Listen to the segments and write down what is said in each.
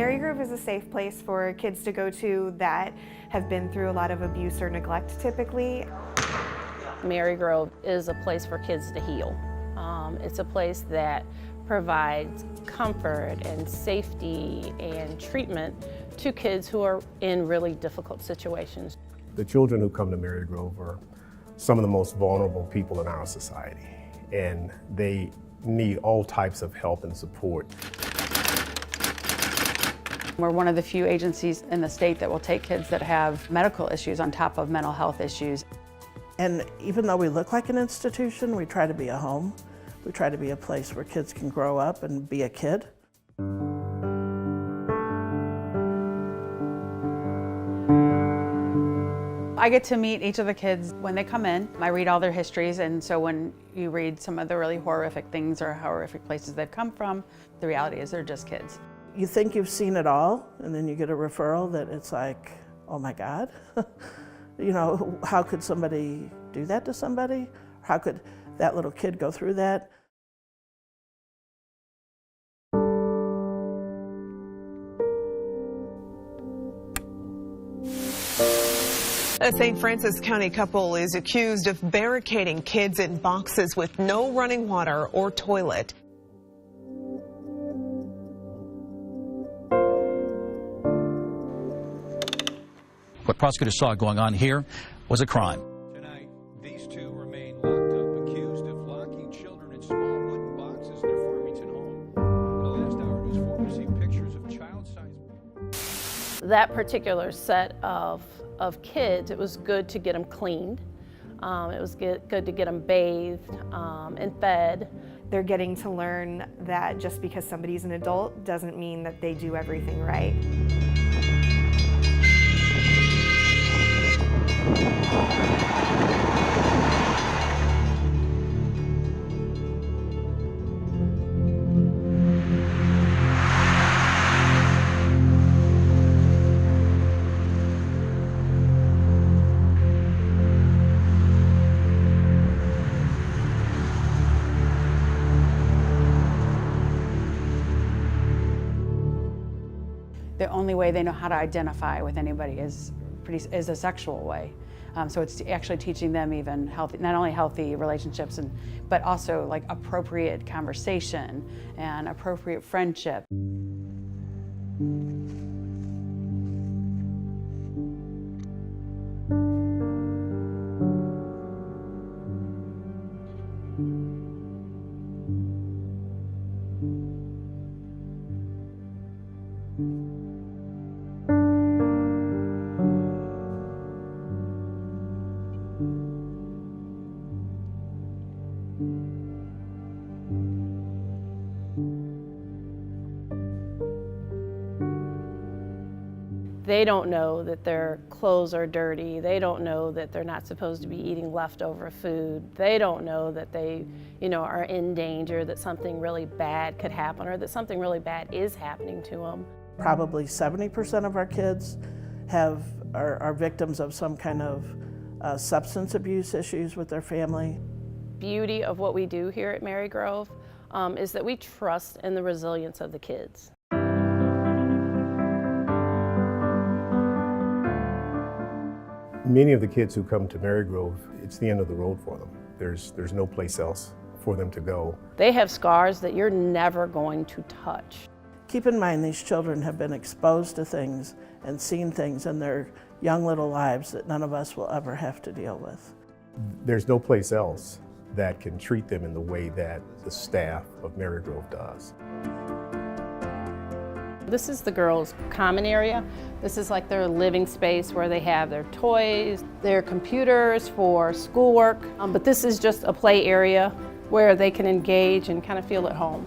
Marygrove is a safe place for kids to go to that have been through a lot of abuse or neglect typically. Marygrove is a place for kids to heal. It's a place that provides comfort and safety and treatment to kids who are in really difficult situations. The children who come to Marygrove are some of the most vulnerable people in our society, and they need all types of help and support. We're one of the few agencies in the state that will take kids that have medical issues on top of mental health issues. And even though we look like an institution, we try to be a home. We try to be a place where kids can grow up and be a kid. I get to meet each of the kids when they come in. I read all their histories, and so when you read some of the really horrific things or horrific places they've come from, the reality is they're just kids. You think you've seen it all, and then you get a referral that it's like, oh my God. You know, how could somebody do that to somebody? How could that little kid go through that? A St. Francis County couple is accused of barricading kids in boxes with no running water or toilet. What prosecutors saw going on here was a crime. Tonight, these two remain locked up, accused of locking children in small wooden boxes in their Farmington home. In the last hour, News 4 received pictures of child-sized. That particular set of kids, it was good to get them cleaned. It was good to get them bathed and fed. They're getting to learn that just because somebody's an adult doesn't mean that they do everything right. The only way they know how to identify with anybody is a sexual way. So it's actually teaching them even healthy, not only healthy relationships, but also like appropriate conversation and appropriate friendship. They don't know that their clothes are dirty. They don't know that they're not supposed to be eating leftover food. They don't know that they, are in danger, that something really bad could happen or that something really bad is happening to them. Probably 70% of our kids are victims of some kind of substance abuse issues with their family. Beauty of what we do here at Marygrove is that we trust in the resilience of the kids. Many of the kids who come to Marygrove, it's the end of the road for them. There's no place else for them to go. They have scars that you're never going to touch. Keep in mind, these children have been exposed to things and seen things in their young little lives that none of us will ever have to deal with. There's no place else that can treat them in the way that the staff of Marygrove does. This is the girls' common area. This is like their living space where they have their toys, their computers for schoolwork. But this is just a play area where they can engage and kind of feel at home.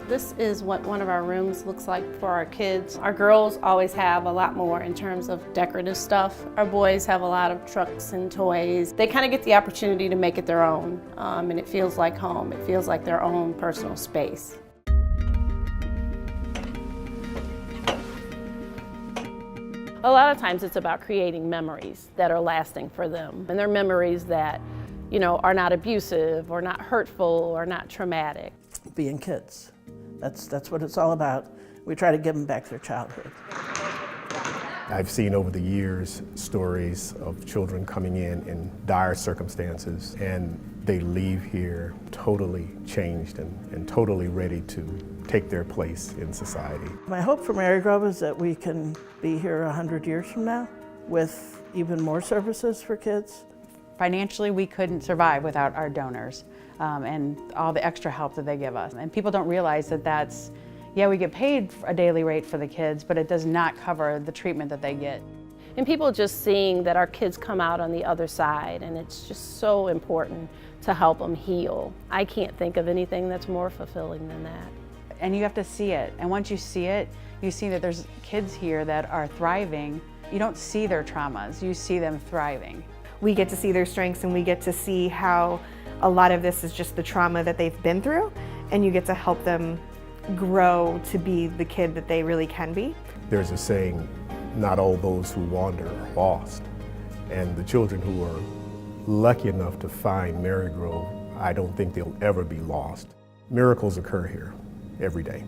This is what one of our rooms looks like for our kids. Our girls always have a lot more in terms of decorative stuff. Our boys have a lot of trucks and toys. They kind of get the opportunity to make it their own, and it feels like home. It feels like their own personal space. A lot of times it's about creating memories that are lasting for them. And they're memories that, are not abusive or not hurtful or not traumatic. Being kids. That's what it's all about. We try to give them back their childhood. I've seen over the years stories of children coming in dire circumstances, and they leave here totally changed and totally ready to take their place in society. My hope for Marygrove is that we can be here 100 years from now with even more services for kids. Financially, we couldn't survive without our donors and all the extra help that they give us. And people don't realize that that's, yeah, we get paid a daily rate for the kids, but it does not cover the treatment that they get. And people just seeing that our kids come out on the other side, and it's just so important to help them heal. I can't think of anything that's more fulfilling than that. And you have to see it. And once you see it, you see that there's kids here that are thriving. You don't see their traumas, you see them thriving. We get to see their strengths, and we get to see how a lot of this is just the trauma that they've been through, and you get to help them grow to be the kid that they really can be. There's a saying, not all those who wander are lost. And the children who are lucky enough to find Marygrove, I don't think they'll ever be lost. Miracles occur here every day.